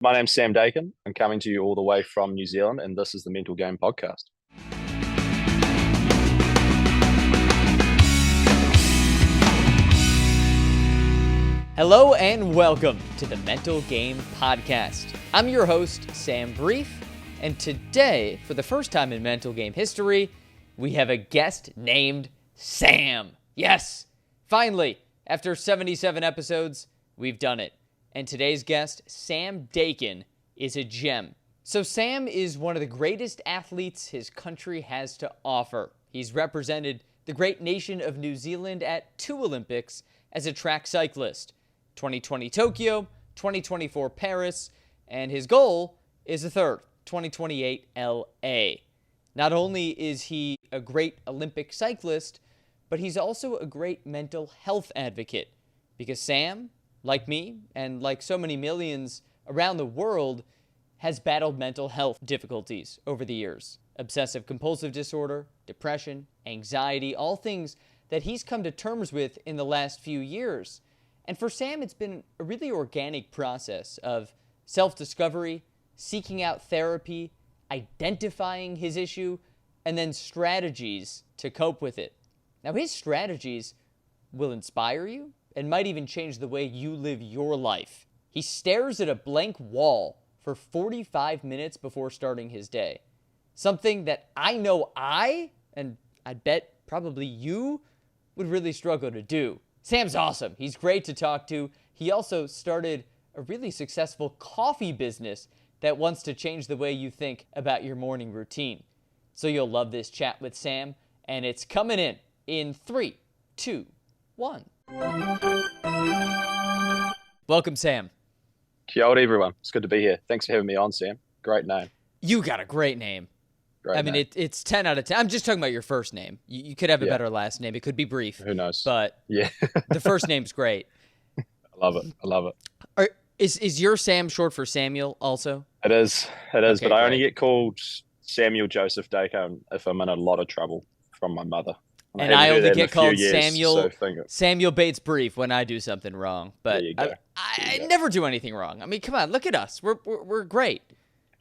My name's Sam Dakin. I'm coming to you all the way from New Zealand, and this is the Mental Game Podcast. Hello and welcome to the Mental Game Podcast. I'm your host, Sam Brief, and today, for the first time in Mental Game history, we have a guest named Sam. Yes, finally, after 77 episodes, we've done it. And today's guest, Sam Dakin, is a gem. So Sam is one of the greatest athletes his country has to offer. He's represented the great nation of New Zealand at 2 Olympics as a track cyclist. 2020 Tokyo, 2024 Paris, and his goal is a third, 2028 LA. Not only is he a great Olympic cyclist, but he's also a great mental health advocate, because Sam, like me, and like so many millions around the world, has battled mental health difficulties over the years. Obsessive-compulsive disorder, depression, anxiety, all things that he's come to terms with in the last few years. And for Sam, it's been a really organic process of self-discovery, seeking out therapy, identifying his issue, and then strategies to cope with it. Now, his strategies will inspire you and might even change the way you live your life. He stares at a blank wall for 45 minutes before starting his day. Something that I know and I'd bet probably you, would really struggle to do. Sam's awesome. He's great to talk to. He also started a really successful coffee business that wants to change the way you think about your morning routine. So you'll love this chat with Sam, and it's coming in 3, 2, 1. Welcome, Sam. Kia ora, everyone. It's good to be here. Thanks for having me on, Sam. Great name. You got a great name. Great name. It's 10 out of 10. I'm just talking about your first name. You could have a better last name. It could be Brief. Who knows? But yeah, the first name's great. I love it. Is your Sam short for Samuel also? It is, Okay, but I only great. get called Samuel Joseph Dakin if I'm in a lot of trouble from my mother. And I only get called Samuel. Samuel Bates Brief when I do something wrong. But There you go. I never do anything wrong. I mean, come on, look at us. We're great.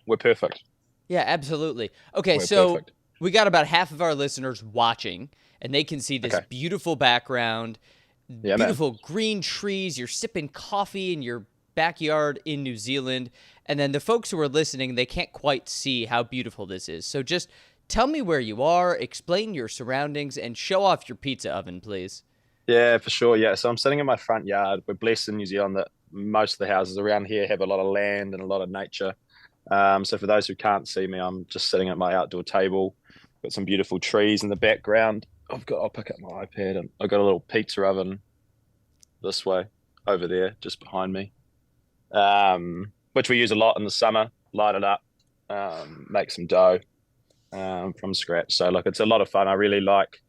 We're perfect. Yeah, absolutely. Okay, We're so perfect. we got about half of our listeners watching, and they can see this Okay. beautiful background, Yeah, beautiful green trees. You're sipping coffee in your backyard in New Zealand. And then the folks who are listening, they can't quite see how beautiful this is. So just tell me where you are, explain your surroundings, and show off your pizza oven, please. Yeah, for sure. Yeah, so I'm sitting in my front yard. We're blessed in New Zealand that most of the houses around here have a lot of land and a lot of nature. So for those who can't see me, I'm just sitting at my outdoor table. Got some beautiful trees in the background. I'll pick up my iPad, and I've got a little pizza oven this way, over there, just behind me, which we use a lot in the summer. Light it up, make some dough from scratch. So look, it's a lot of fun. I really like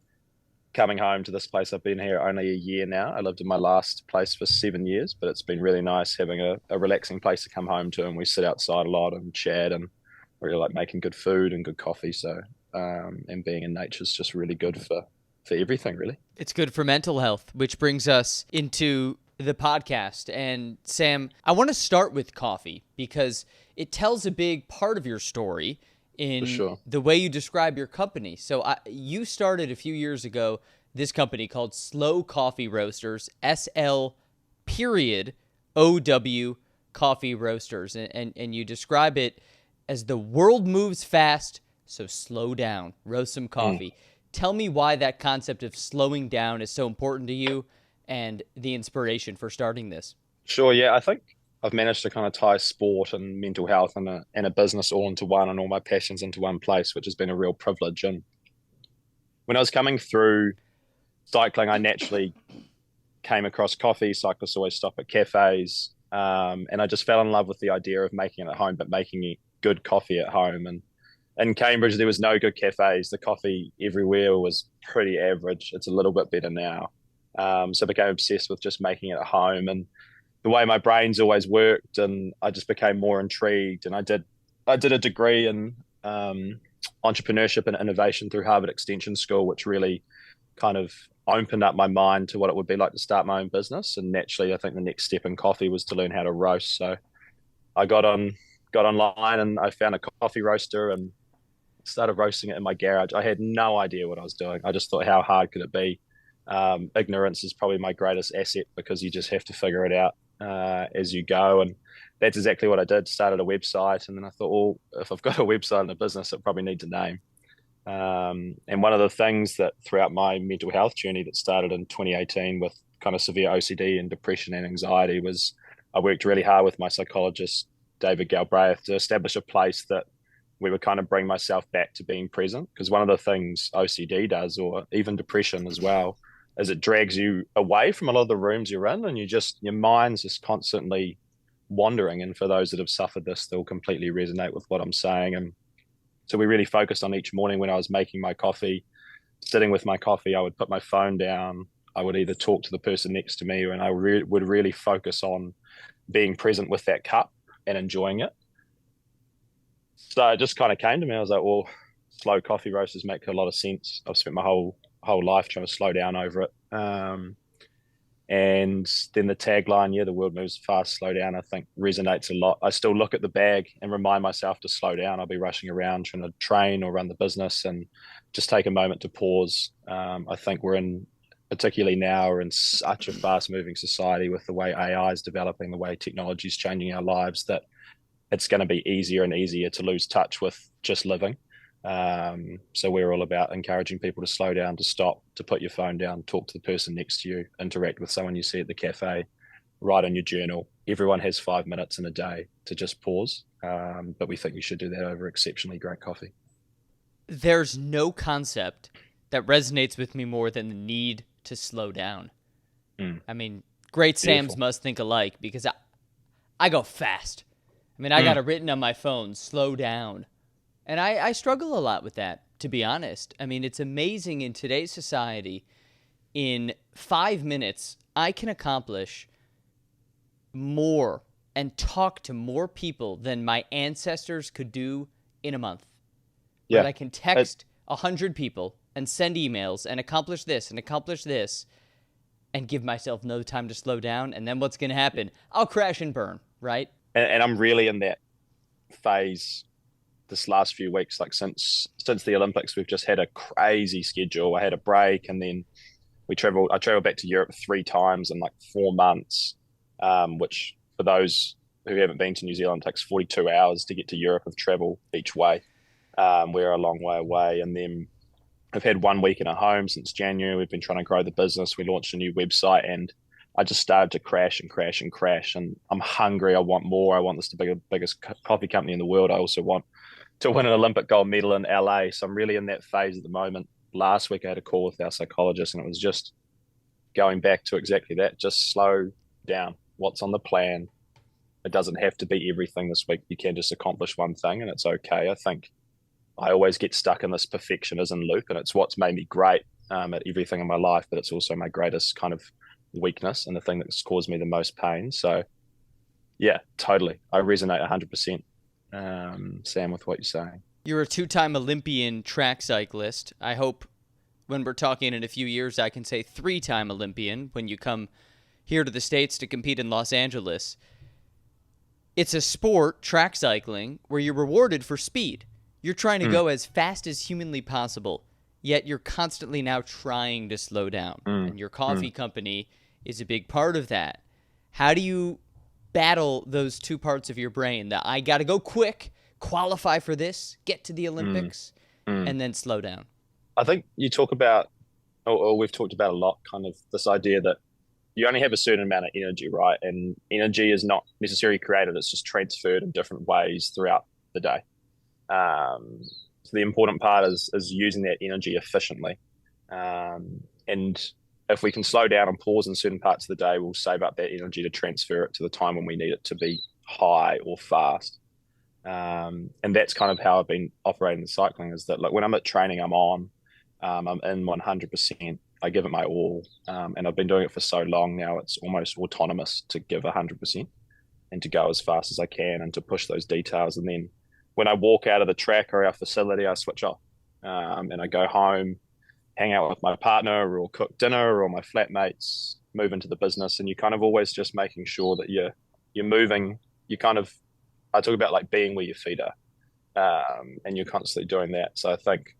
coming home to this place. I've been here only a year now. I lived in my last place for 7 years, but it's been really nice having a relaxing place to come home to, and we sit outside a lot and chat, and I really like making good food and good coffee. So and being in nature is just really good for everything, really. It's good for mental health, which brings us into the podcast. And Sam, I want to start with coffee because it tells a big part of your story in the way you describe your company. So you started a few years ago this company called Slow Coffee Roasters, SL period OW Coffee Roasters. And you describe it as the world moves fast, so slow down, roast some coffee. Tell me why that concept of slowing down is so important to you and the inspiration for starting this. Sure, yeah. I think I've managed to kind of tie sport and mental health and a business all into one, and all my passions into one place, which has been a real privilege. And when I was coming through cycling, I naturally came across coffee. Cyclists always stop at cafes. And I just fell in love with the idea of making it at home, but making good coffee at home. And in Cambridge, there was no good cafes. The coffee everywhere was pretty average. It's a little bit better now. So I became obsessed with just making it at home, and the way my brain's always worked, and I just became more intrigued. And I did a degree in entrepreneurship and innovation through Harvard Extension School, which really kind of opened up my mind to what it would be like to start my own business. And naturally, I think the next step in coffee was to learn how to roast. So I got online and I found a coffee roaster and started roasting it in my garage. I had no idea what I was doing. I just thought, how hard could it be? Ignorance is probably my greatest asset because you just have to figure it out as you go. And that's exactly what I did. Started a website, and then I thought, well, if I've got a website and a business, it probably needs a name. And one of the things that throughout my mental health journey that started in 2018 with kind of severe OCD and depression and anxiety was I worked really hard with my psychologist, David Galbraith, to establish a place that we would kind of bring myself back to being present. Because one of the things OCD does, or even depression as well, is it drags you away from a lot of the rooms you're in, and your mind's just constantly wandering. And for those that have suffered this, they'll completely resonate with what I'm saying. And so we really focused on each morning when I was making my coffee, sitting with my coffee, I would put my phone down. I would either talk to the person next to me, and I would really focus on being present with that cup and enjoying it. So it just kind of came to me. I was like, well, slow coffee roasters make a lot of sense. I've spent my whole life trying to slow down over it. And then the tagline, yeah, the world moves fast, slow down, I think resonates a lot. I still look at the bag and remind myself to slow down. I'll be rushing around trying to train or run the business and just take a moment to pause. I think particularly now, we're in such a fast moving society with the way AI is developing, the way technology is changing our lives, that it's going to be easier and easier to lose touch with just living. So we're all about encouraging people to slow down, to stop, to put your phone down, talk to the person next to you, interact with someone you see at the cafe, write on your journal. Everyone has 5 minutes in a day to just pause. But we think you should do that over exceptionally great coffee. There's no concept that resonates with me more than the need to slow down. I mean, great Sams must think alike, because I go fast. I mean, I got it written on my phone, slow down. And I struggle a lot with that, to be honest. I mean, it's amazing in today's society, in 5 minutes, I can accomplish more and talk to more people than my ancestors could do in a month. Yeah. But I can text 100 people and send emails and accomplish this and give myself no time to slow down. And then what's going to happen? I'll crash and burn, right? And I'm really in that phase this last few weeks. Like since the Olympics, we've just had a crazy schedule. I had a break, and then I traveled back to Europe 3 times in like 4 months, which for those who haven't been to New Zealand takes 42 hours to get to Europe of travel each way. We're a long way away. And then I've had 1 week in a home since January. We've been trying to grow the business. We launched a new website, and I just started to crash and crash and crash. And I'm hungry. I want more. I want this to be the biggest coffee company in the world. I also want to win an Olympic gold medal in LA. So I'm really in that phase at the moment. Last week I had a call with our psychologist, and it was just going back to exactly that. Just slow down. What's on the plan? It doesn't have to be everything this week. You can just accomplish one thing, and it's okay. I think I always get stuck in this perfectionism loop, and it's what's made me great at everything in my life, but it's also my greatest kind of weakness and the thing that's caused me the most pain. So yeah, totally. I resonate 100%, Sam, with what you're saying. You're a 2-time Olympian track cyclist. I hope when we're talking in a few years, I can say 3-time Olympian when you come here to the States to compete in Los Angeles. It's a sport, track cycling, where you're rewarded for speed. You're trying to go as fast as humanly possible, yet you're constantly now trying to slow down. And your coffee company is a big part of that. How do you battle those two parts of your brain, that I got to go quick, qualify for this, get to the Olympics, and then slow down? I think you talk about, or we've talked about a lot, kind of this idea that you only have a certain amount of energy, right? And energy is not necessarily created, it's just transferred in different ways throughout the day. So the important part is using that energy efficiently. And if we can slow down and pause in certain parts of the day, we'll save up that energy to transfer it to the time when we need it to be high or fast. And that's kind of how I've been operating the cycling, is that like when I'm at training, I'm in 100%. I give it my all. And I've been doing it for so long now, it's almost autonomous to give 100% and to go as fast as I can and to push those details. And then when I walk out of the track or our facility, I switch off, and I go home, hang out with my partner or cook dinner, or my flatmates, move into the business. And you're kind of always just making sure that you're moving. You're kind of I talk about like being where your feet are, and you're constantly doing that. So I think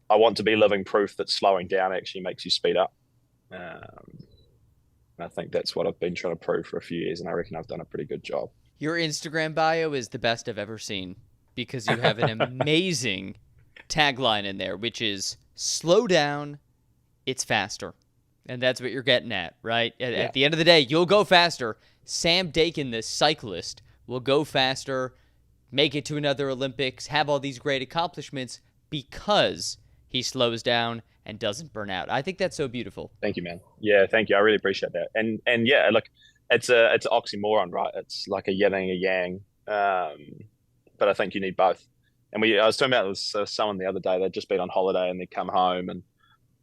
I want to be living proof that slowing down actually makes you speed up. Um, and I think that's what I've been trying to prove for a few years, and I reckon I've done a pretty good job. Your Instagram bio is the best I've ever seen because you have an amazing tagline in there, which is slow down, it's faster. And that's what you're getting at, right? Yeah, At the end of the day, you'll go faster. Sam Dakin, the cyclist, will go faster, make it to another Olympics, have all these great accomplishments because he slows down and doesn't burn out. I think that's so beautiful. thank you, man. Yeah, thank you. I really appreciate that. And yeah, look, it's an oxymoron, right? It's like a yin and a yang. But I think you need both. And I was talking about this someone the other day. They'd just been on holiday and they'd come home, and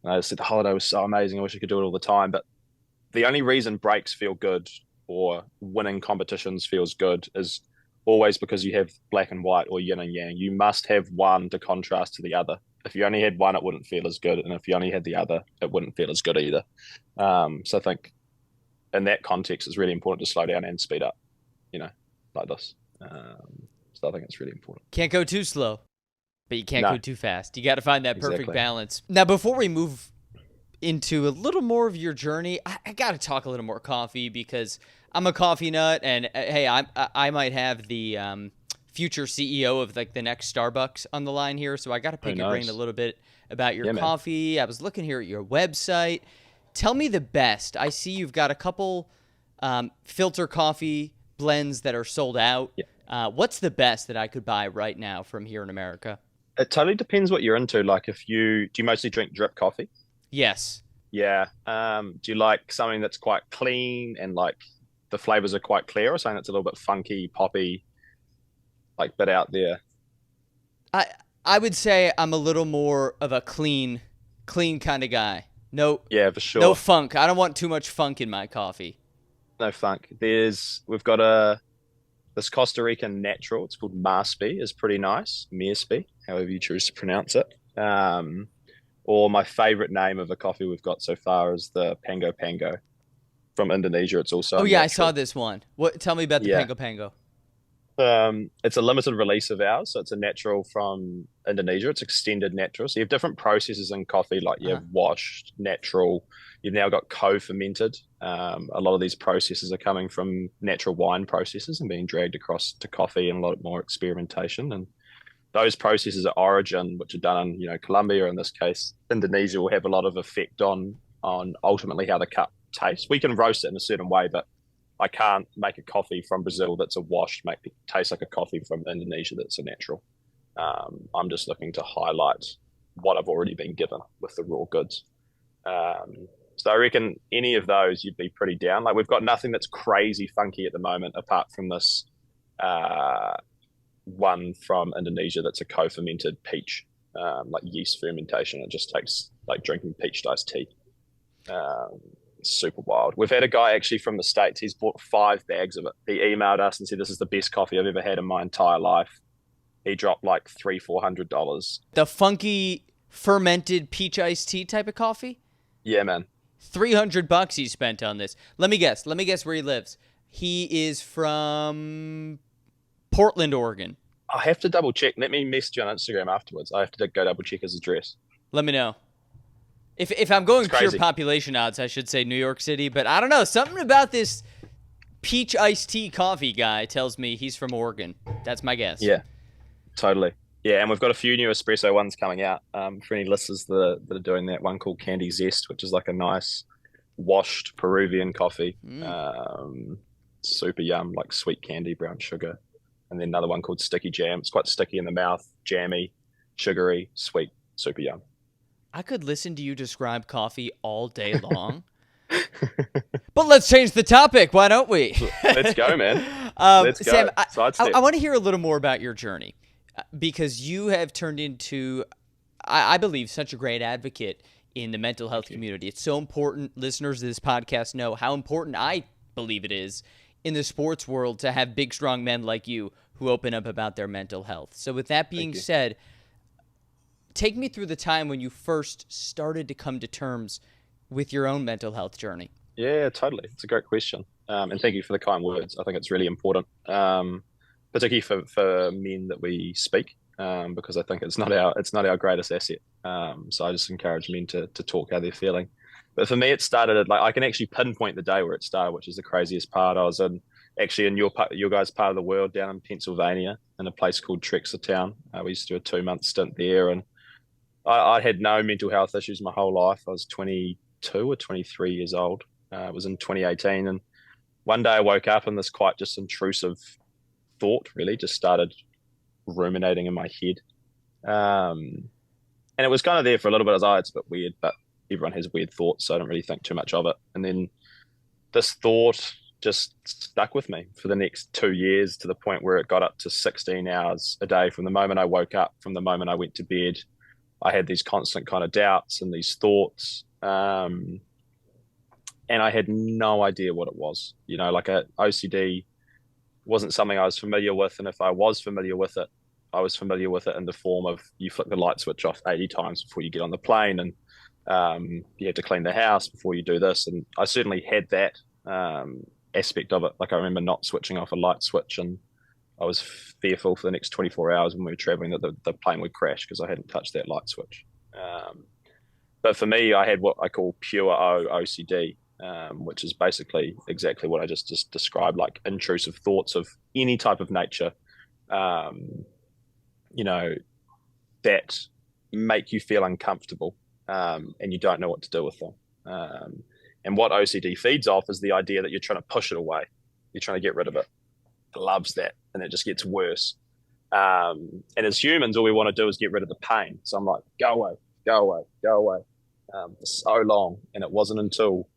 I said the holiday was so amazing. I wish I could do it all the time. But the only reason breaks feel good or winning competitions feels good is always because you have black and white or yin and yang. You must have one to contrast to the other. If you only had one, it wouldn't feel as good, and if you only had the other, it wouldn't feel as good either. So I think in that context, it's really important to slow down and speed up. You know, like this. So I think it's really important. Can't go too slow, but you can't No, go too fast. You got to find that perfect exactly. balance. Now, before we move into a little more of your journey, I got to talk a little more coffee because I'm a coffee nut, and hey, I might have the future CEO of like the next Starbucks on the line here, so I got to Who pick your brain a knows? little bit about your Yeah, man. coffee. I was looking here at your website. Tell me the best. I see you've got a couple filter coffee blends that are sold out. Yeah. What's the best that I could buy right now from here in America? It totally depends what you're into. Like, if do you mostly drink drip coffee? Yes. Yeah. Do you like something that's quite clean and like the flavors are quite clear, or something that's a little bit funky, poppy, like bit out there? I I would say I'm a little more of a clean kind of guy. No Yeah, for no sure. funk. I don't want too much funk in my coffee. No funk. We've got this Costa Rican natural. It's called Marsby. Is pretty nice. Mearsby, however you choose to pronounce it. Or my favorite name of a coffee we've got so far is the Pango Pango from Indonesia. It's also Oh a yeah, I saw natural. this one. What? Tell me about the Yeah. Pango Pango. It's a limited release of ours, so it's a natural from Indonesia. It's extended natural. So you have different processes in coffee, like you Uh, have washed, natural. You've now got co-fermented. A lot of these processes are coming from natural wine processes and being dragged across to coffee, and a lot more experimentation. And those processes at origin, which are done in Colombia, in this case Indonesia, will have a lot of effect on ultimately how the cup tastes. We can roast it in a certain way, but I can't make a coffee from Brazil that's a wash make it taste like a coffee from Indonesia that's a natural. I'm just looking to highlight what I've already been given with the raw goods. So I reckon any of those you'd be pretty down. Like, we've got nothing that's crazy funky at the moment, apart from this uh, one from Indonesia that's a co-fermented peach, like yeast fermentation. It just tastes like drinking peach iced tea. Um, Super wild. We've had a guy actually from the States. He's bought 5 bags of it. He emailed us and said, "This is the best coffee I've ever had in my entire life." He dropped like $300-400. the funky fermented peach iced tea type of coffee. Yeah, man. $300 he spent on this. Let me guess. Let me guess where he lives. He is from Portland, Oregon. I have to double check. Let me message you on Instagram afterwards. I have to go double check his address. Let me know. If I'm It's going pure crazy. population odds, I should say New York City, but I don't know. Something about this peach iced tea coffee guy tells me he's from Oregon. That's my guess. Yeah, totally. Yeah, and we've got a few new espresso ones coming out, for any listeners that are doing that. One called Candy Zest, which is like a nice washed Peruvian coffee. Mm. Super yum, like sweet candy, brown sugar. And then another one called Sticky Jam. It's quite sticky in the mouth, jammy, sugary, sweet, super yum. I could listen to you describe coffee all day long. But let's change the topic. Why don't we? Let's go, man. Let's Sam, go. I Sidestep. want to hear a little more about your journey because you have turned into, I believe, such a great advocate in the mental health Thank you. community. It's so important. Listeners of this podcast know how important I believe it is in the sports world to have big, strong men like you who open up about their mental health. So, with that being Thank you. said, take me through the time when you first started to come to terms with your own mental health journey. Yeah, totally. It's a great question. And thank you for the kind words. I think it's really important. particularly for men that we speak, because I think it's not our greatest asset. So I just encourage men to talk how they're feeling. But for me, it started at, like, I can actually pinpoint the day where it started, which is the craziest part. I was in your guys' part of the world, down in Pennsylvania, in a place called Trexlertown. We used to do a 2 month stint there, and I had no mental health issues my whole life. I was 22 or 23 years old. It was in 2018, and one day I woke up and this quite just intrusive thought really just started ruminating in my head. And it was kind of there for a little bit. I was, oh, it's a bit weird, but everyone has weird thoughts, so I don't really think too much of it. And then this thought just stuck with me for the next 2 years, to the point where it got up to 16 hours a day from the moment I woke up, from the moment I went to bed. I had these constant kind of doubts and these thoughts. And I had no idea what it was. Like a OCD wasn't something I was familiar with. And if I was familiar with it, I was familiar with it in the form of, you flick the light switch off 80 times before you get on the plane, and you have to clean the house before you do this. And I certainly had that aspect of it. Like, I remember not switching off a light switch, and I was fearful for the next 24 hours when we were traveling that the plane would crash because I hadn't touched that light switch. But for me, I had what I call pure OCD, which is basically exactly what I just described, like intrusive thoughts of any type of nature, that make you feel uncomfortable, and you don't know what to do with them. And what OCD feeds off is the idea that you're trying to push it away. You're trying to get rid of it. It loves that. And it just gets worse. And as humans, all we want to do is get rid of the pain. So I'm like, go away, go away, go away, for so long. And it wasn't until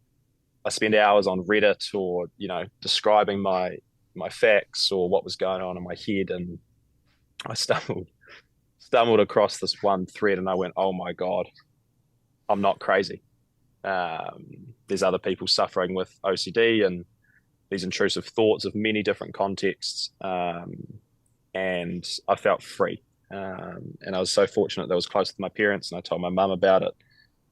I spent hours on Reddit, or, describing my facts or what was going on in my head. And I stumbled across this one thread, and I went, oh my God, I'm not crazy. There's other people suffering with OCD and these intrusive thoughts of many different contexts. And I felt free. And I was so fortunate that I was close to my parents, and I told my mum about it.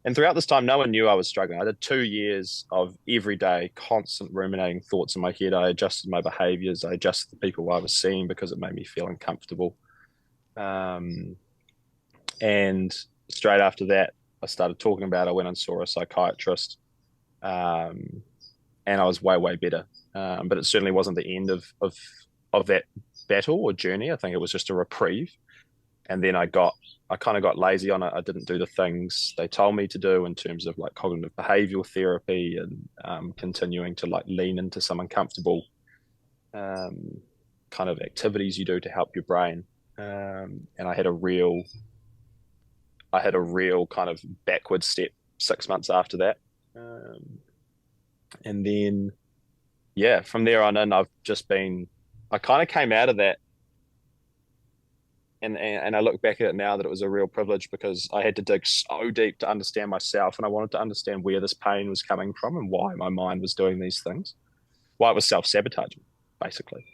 And throughout this time, no one knew I was struggling. I did 2 years of everyday constant ruminating thoughts in my head. I adjusted my behaviors. I adjusted the people I was seeing because it made me feel uncomfortable. And straight after that, I started talking about it. I went and saw a psychiatrist, and I was way, way better. But it certainly wasn't the end of that battle or journey. I think it was just a reprieve. And then I kind of got lazy on it. I didn't do the things they told me to do in terms of like cognitive behavioral therapy, and continuing to like lean into some uncomfortable kind of activities you do to help your brain. And I had a real kind of backward step 6 months after that. And then, yeah, from there on in, I kind of came out of that. And I look back at it now that it was a real privilege, because I had to dig so deep to understand myself, and I wanted to understand where this pain was coming from and why my mind was doing these things, why it was self-sabotaging, basically.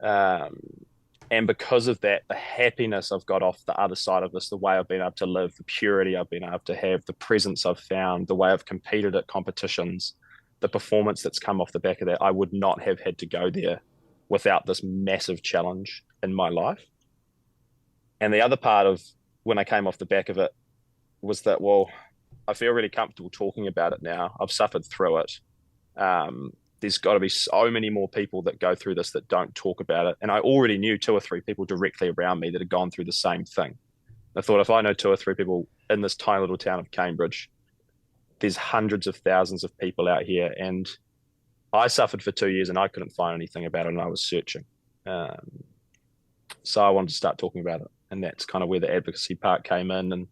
And because of that, the happiness I've got off the other side of this, the way I've been able to live, the purity I've been able to have, the presence I've found, the way I've competed at competitions, the performance that's come off the back of that, I would not have had to go there without this massive challenge in my life. And the other part of when I came off the back of it was that, well, I feel really comfortable talking about it now. I've suffered through it. There's got to be so many more people that go through this that don't talk about it. And I already knew 2 or 3 people directly around me that had gone through the same thing. I thought, if I know 2 or 3 people in this tiny little town of Cambridge, there's hundreds of thousands of people out here. And I suffered for 2 years and I couldn't find anything about it, and I was searching. So I wanted to start talking about it. And that's kind of where the advocacy part came in,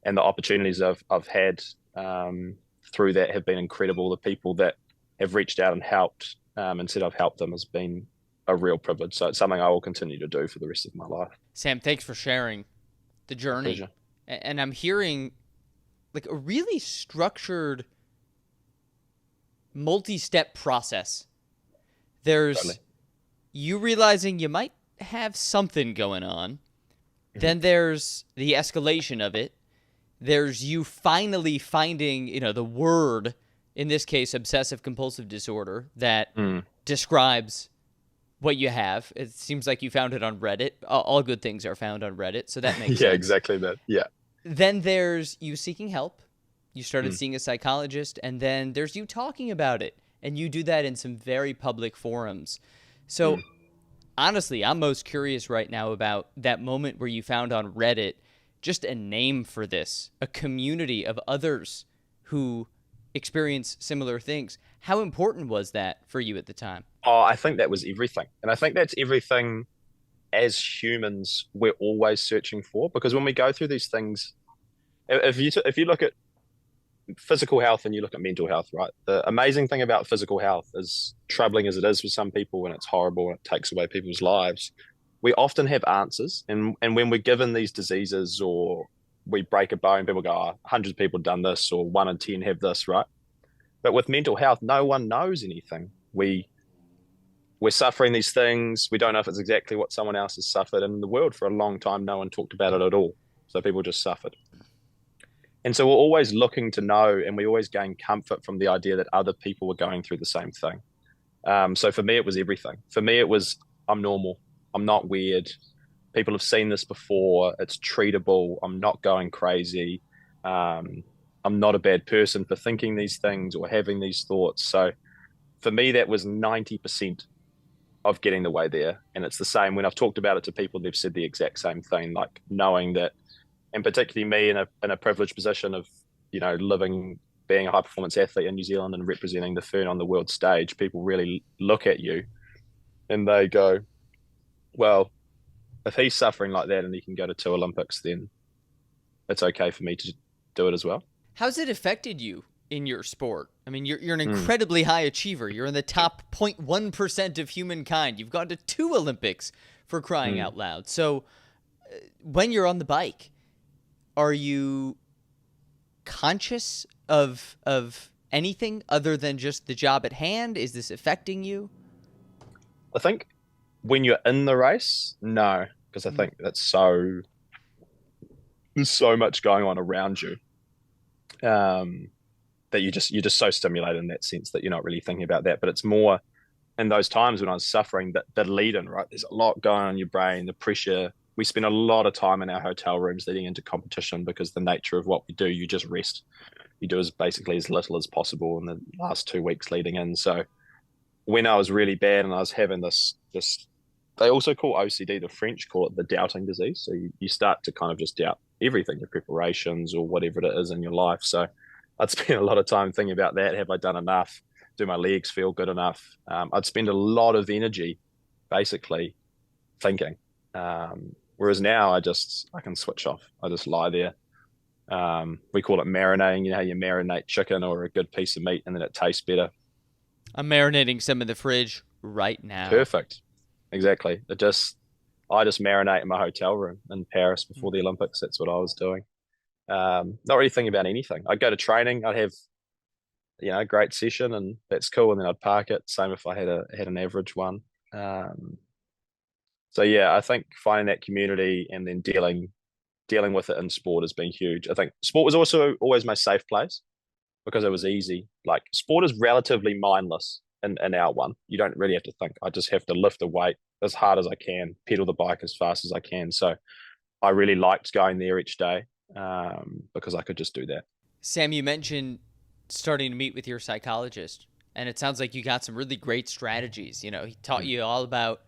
and the opportunities I've had through that have been incredible. The people that have reached out and helped, and said I've helped them, has been a real privilege. So it's something I will continue to do for the rest of my life. Sam, thanks for sharing the journey. Pleasure. And I'm hearing like a really structured multi-step process. There's Totally. you realizing you might have something going on. Then there's the escalation of it. There's you finally finding, the word, in this case, obsessive-compulsive disorder, that describes what you have. It seems like you found it on Reddit. All good things are found on Reddit, so that makes Yeah, sense. exactly that. Yeah. Then there's you seeking help. You started Mm, seeing a psychologist, and then there's you talking about it. And you do that in some very public forums. mm. So honestly, I'm most curious right now about that moment where you found on Reddit just a name for this, a community of others who experience similar things. How important was that for you at the time? Oh, I think that was everything. And I think that's everything as humans we're always searching for, because when we go through these things, if you look at physical health and you look at mental health, right? The amazing thing about physical health, as troubling as it is for some people and it's horrible and it takes away people's lives, we often have answers. And when we're given these diseases or we break a bone, people go, oh, hundreds of people have done this, or 1 in 10 have this, right? But with mental health, no one knows anything. We're suffering these things. We don't know if it's exactly what someone else has suffered. And in the world for a long time, no one talked about it at all. So people just suffered. And so we're always looking to know, and we always gain comfort from the idea that other people were going through the same thing. So for me, it was everything. For me, it was I'm normal. I'm not weird. People have seen this before. It's treatable. I'm not going crazy. Um, I'm not a bad person for thinking these things or having these thoughts. So for me, that was 90% of getting the way there. And it's the same when I've talked about it to people, they've said the exact same thing, like knowing that, and particularly me in a privileged position of, living, being a high performance athlete in New Zealand and representing the Fern on the world stage, people really look at you and they go, well, if he's suffering like that and he can go to 2 Olympics, then it's okay for me to do it as well. How's it affected you in your sport? I mean, you're an Mm, incredibly high achiever. You're in the top 0.1% of humankind. You've gone to 2 Olympics for crying mm. out loud. So when you're on the bike, are you conscious of anything other than just the job at hand? Is this affecting you? I think when you're in the race, no, because I think there's so much going on around you. Um, that you're just so stimulated in that sense that you're not really thinking about that. But it's more in those times when I was suffering that the lead in, right? There's a lot going on in your brain, the pressure. We spend a lot of time in our hotel rooms leading into competition because the nature of what we do, you just rest. You do as basically as little as possible in the last 2 weeks leading in. So when I was really bad and I was having this they also call OCD, the French call it the doubting disease. So you start to kind of just doubt everything, your preparations or whatever it is in your life. So I'd spend a lot of time thinking about that. Have I done enough? Do my legs feel good enough? I'd spend a lot of energy basically thinking. Whereas now I can switch off. I just lie there. We call it marinating. You know how you marinate chicken or a good piece of meat and then it tastes better. I'm marinating some in the fridge right now. Perfect. Exactly. I just marinate in my hotel room in Paris before the Olympics. That's what I was doing. Not really thinking about anything. I'd go to training. I'd have, a great session and that's cool. And then I'd park it. Same if I had an average one. Um, so yeah, I think finding that community and then dealing with it in sport has been huge. I think sport was also always my safe place because it was easy. Like sport is relatively mindless in our one. You don't really have to think. I just have to lift a weight as hard as I can, pedal the bike as fast as I can. So I really liked going there each day because I could just do that. Sam, you mentioned starting to meet with your psychologist, and it sounds like you got some really great strategies. He taught Mm, you all about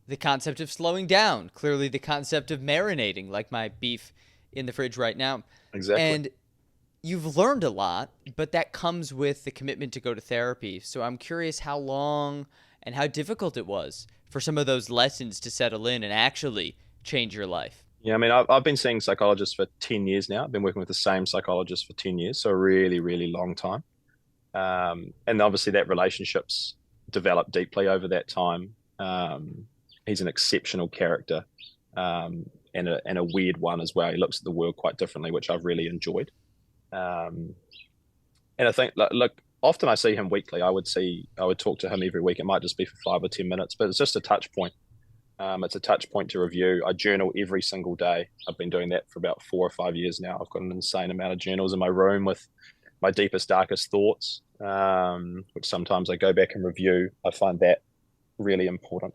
the concept of slowing down, clearly the concept of marinating, like my beef in the fridge right now. exactly. And you've learned a lot, but that comes with the commitment to go to therapy. So I'm curious how long and how difficult it was for some of those lessons to settle in and actually change your life. Yeah, I mean, I've been seeing psychologists for 10 years now. I've been working with the same psychologist for 10 years, so a really, really long time. And obviously, that relationship's developed deeply over that time. He's an exceptional character and a weird one as well. He looks at the world quite differently, which I've really enjoyed. Um, and I think, look, often I see him weekly. I would talk to him every week. It might just be for 5 or 10 minutes, but it's just a touch point. It's a touch point to review. I journal every single day. I've been doing that for about 4 or 5 years now. I've got an insane amount of journals in my room with my deepest, darkest thoughts, which sometimes I go back and review. I find that really important.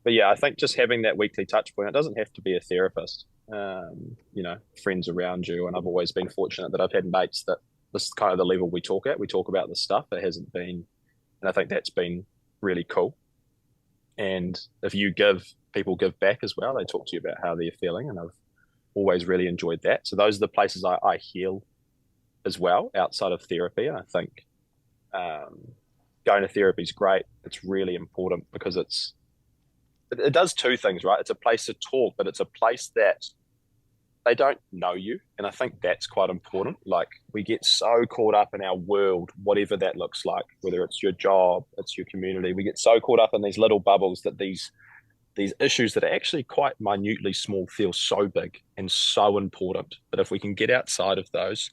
But yeah, I think just having that weekly touch point, it doesn't have to be a therapist, friends around you. And I've always been fortunate that I've had mates that this is kind of the level we talk at. We talk about this stuff. It hasn't been, and I think that's been really cool. And if you give, people give back as well. They talk to you about how they're feeling. And I've always really enjoyed that. So those are the places I heal as well outside of therapy. And I think going to therapy is great. It's really important because it does two things, right? It's a place to talk, but it's a place that they don't know you. And I think that's quite important. Like we get so caught up in our world, whatever that looks like, whether it's your job, it's your community. We get so caught up in these little bubbles that these issues that are actually quite minutely small feel so big and so important. But if we can get outside of those,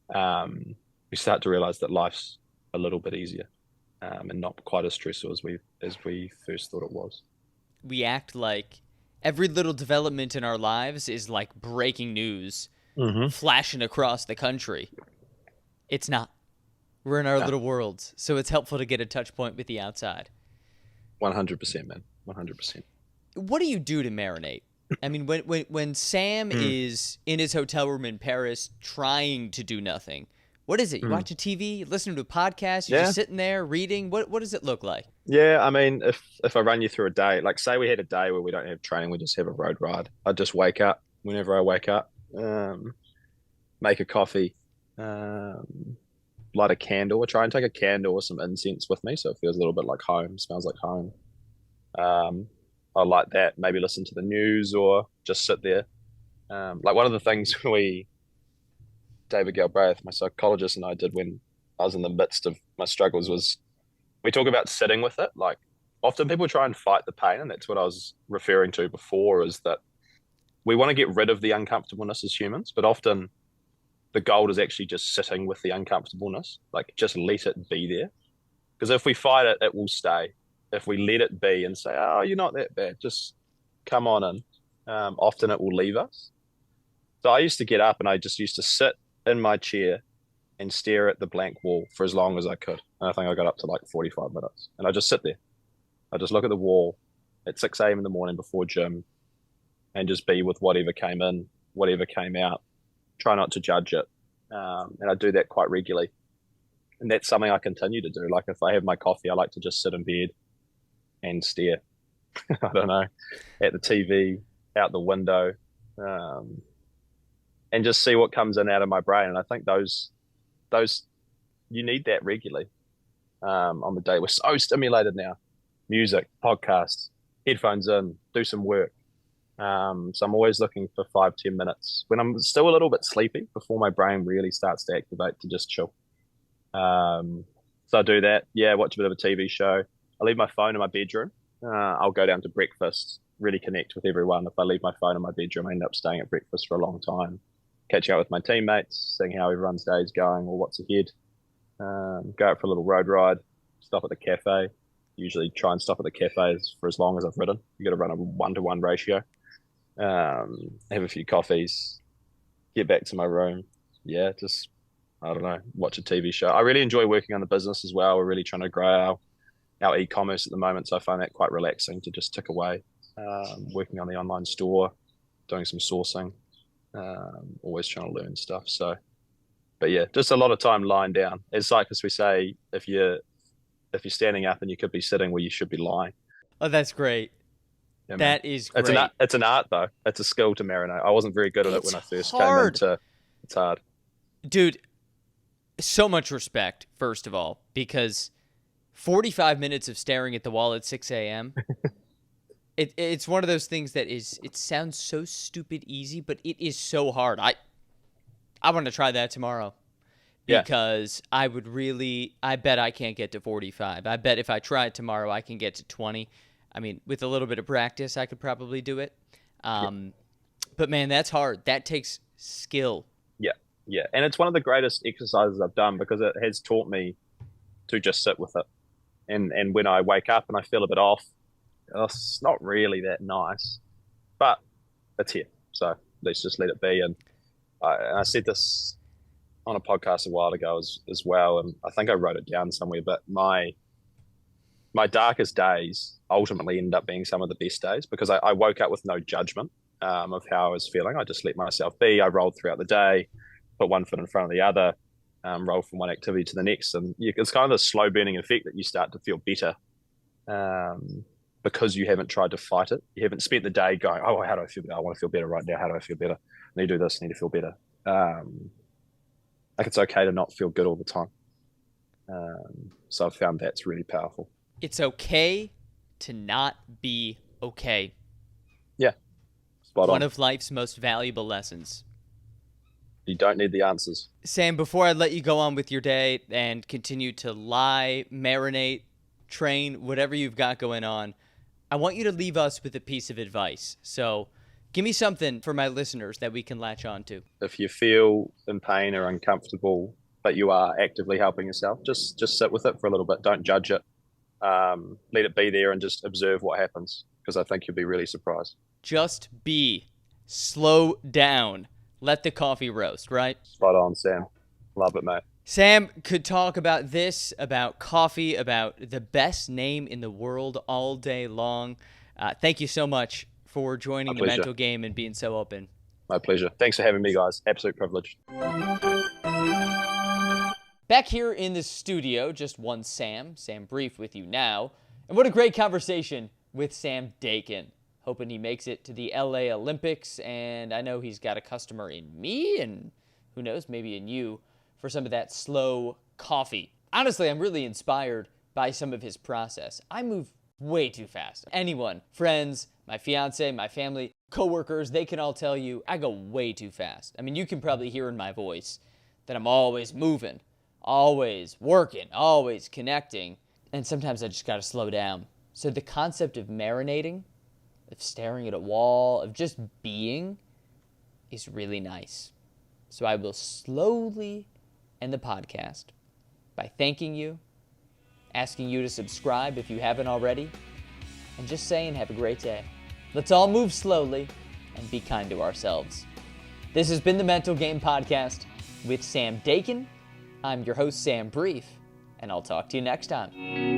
we start to realize that life's a little bit easier and not quite as stressful as we first thought it was. We act like every little development in our lives is like breaking news flashing across the country. It's not. We're in our little worlds, so it's helpful to get a touch point with the outside. 100%, man. 100%. What do you do to marinate? I mean, when Sam is in his hotel room in Paris trying to do nothing, what is it? You watch a TV, you listen to a podcast, you're just sitting there reading? What does it look like? Yeah, I mean, if I run you through a day, like say we had a day where we don't have training, we just have a road ride. I just wake up whenever I wake up, make a coffee, light a candle. I try and take a candle or some incense with me so it feels a little bit like home, smells like home. I like that, maybe listen to the news or just sit there. Like one of the things David Galbraith, my psychologist, and I did when I was in the midst of my struggles was we talk about sitting with it. Like often people try and fight the pain, and that's what I was referring to before, is that we want to get rid of the uncomfortableness as humans, but often the goal is actually just sitting with the uncomfortableness, like just let it be there. Because if we fight it, it will stay. If we let it be and say, oh, you're not that bad, just come on in, often it will leave us. So I used to get up and I just used to sit in my chair and stare at the blank wall for as long as I could. And I think I got up to like 45 minutes. And I just sit there. I just look at the wall at 6 a.m. in the morning before gym and just be with whatever came in, whatever came out. Try not to judge it. And I do that quite regularly. And that's something I continue to do. Like if I have my coffee, I like to just sit in bed and stare, I don't know, at the TV, out the window, and just see what comes in out of my brain. And I think those you need that regularly on the day. We're so stimulated now. Music, podcasts, headphones in, do some work. So I'm always looking for 5-10 minutes when I'm still a little bit sleepy before my brain really starts to activate to just chill. So I do that. Yeah, watch a bit of a TV show. I leave my phone in my bedroom. I'll go down to breakfast, really connect with everyone. If I leave my phone in my bedroom, I end up staying at breakfast for a long time, catching up with my teammates, seeing how everyone's day is going or what's ahead. Go out for a little road ride, stop at the cafe. Usually try and stop at the cafes for as long as I've ridden. You got to run a 1-to-1 ratio. Have a few coffees, get back to my room. Yeah, just, I don't know, watch a TV show. I really enjoy working on the business as well. We're really trying to grow our e-commerce at the moment, so I find that quite relaxing to just tick away. Working on the online store, doing some sourcing, always trying to learn stuff. So, but yeah, just a lot of time lying down. As cyclists, we say if you're standing up and you could be sitting where you should be lying. Oh, that's great. Yeah, that is great. It's an art though. It's a skill to marinate. I wasn't very good at it when I first came into. It's hard, dude. So much respect, first of all, because 45 minutes of staring at the wall at 6 a.m. It's one of those things that it sounds so stupid easy, but it is so hard. I want to try that tomorrow because I bet I can't get to 45. I bet if I try it tomorrow, I can get to 20. I mean, with a little bit of practice, I could probably do it. But man, that's hard. That takes skill. Yeah. And it's one of the greatest exercises I've done because it has taught me to just sit with it. And when I wake up and I feel a bit off, it's not really that nice, but it's here. So let's just let it be. And I said this on a podcast a while ago as well, and I think I wrote it down somewhere, but my my darkest days ultimately ended up being some of the best days because I woke up with no judgment of how I was feeling. I just let myself be. I rolled throughout the day, put one foot in front of the other, roll from one activity to the next. And it's kind of a slow burning effect that you start to feel better because you haven't tried to fight it. You haven't spent the day going, oh, how do I feel better? I want to feel better right now. How do I feel better? I need to do this. I need to feel better. Like it's okay to not feel good all the time. So I've found that's really powerful. It's okay to not be okay. Yeah, spot on. One of life's most valuable lessons. You don't need the answers. Sam, before I let you go on with your day and continue to lie, marinate, train, whatever you've got going on, I want you to leave us with a piece of advice. So give me something for my listeners that we can latch on to. If you feel in pain or uncomfortable, but you are actively helping yourself, just sit with it for a little bit. Don't judge it. Let it be there and just observe what happens, because I think you'll be really surprised. Just be. Slow down. Let the coffee roast, right? Spot on, Sam. Love it, mate. Sam could talk about this, about coffee, about the best name in the world all day long. Thank you so much for joining the mental game and being so open. My pleasure. Thanks for having me, guys. Absolute privilege. Back here in the studio, just one Sam Brief with you now. And what a great conversation with Sam Dakin. Hoping he makes it to the LA Olympics, and I know he's got a customer in me, and who knows, maybe in you, for some of that slow coffee. Honestly, I'm really inspired by some of his process. I move way too fast. Anyone, friends, my fiance, my family, coworkers, they can all tell you I go way too fast. I mean, you can probably hear in my voice that I'm always moving, always working, always connecting, and sometimes I just gotta slow down. So the concept of marinating, of staring at a wall, of just being, is really nice. So I will slowly end the podcast by thanking you, asking you to subscribe if you haven't already, and just saying have a great day. Let's all move slowly and be kind to ourselves. This has been the Mental Game Podcast with Sam Dakin. I'm your host, Sam Brief, and I'll talk to you next time.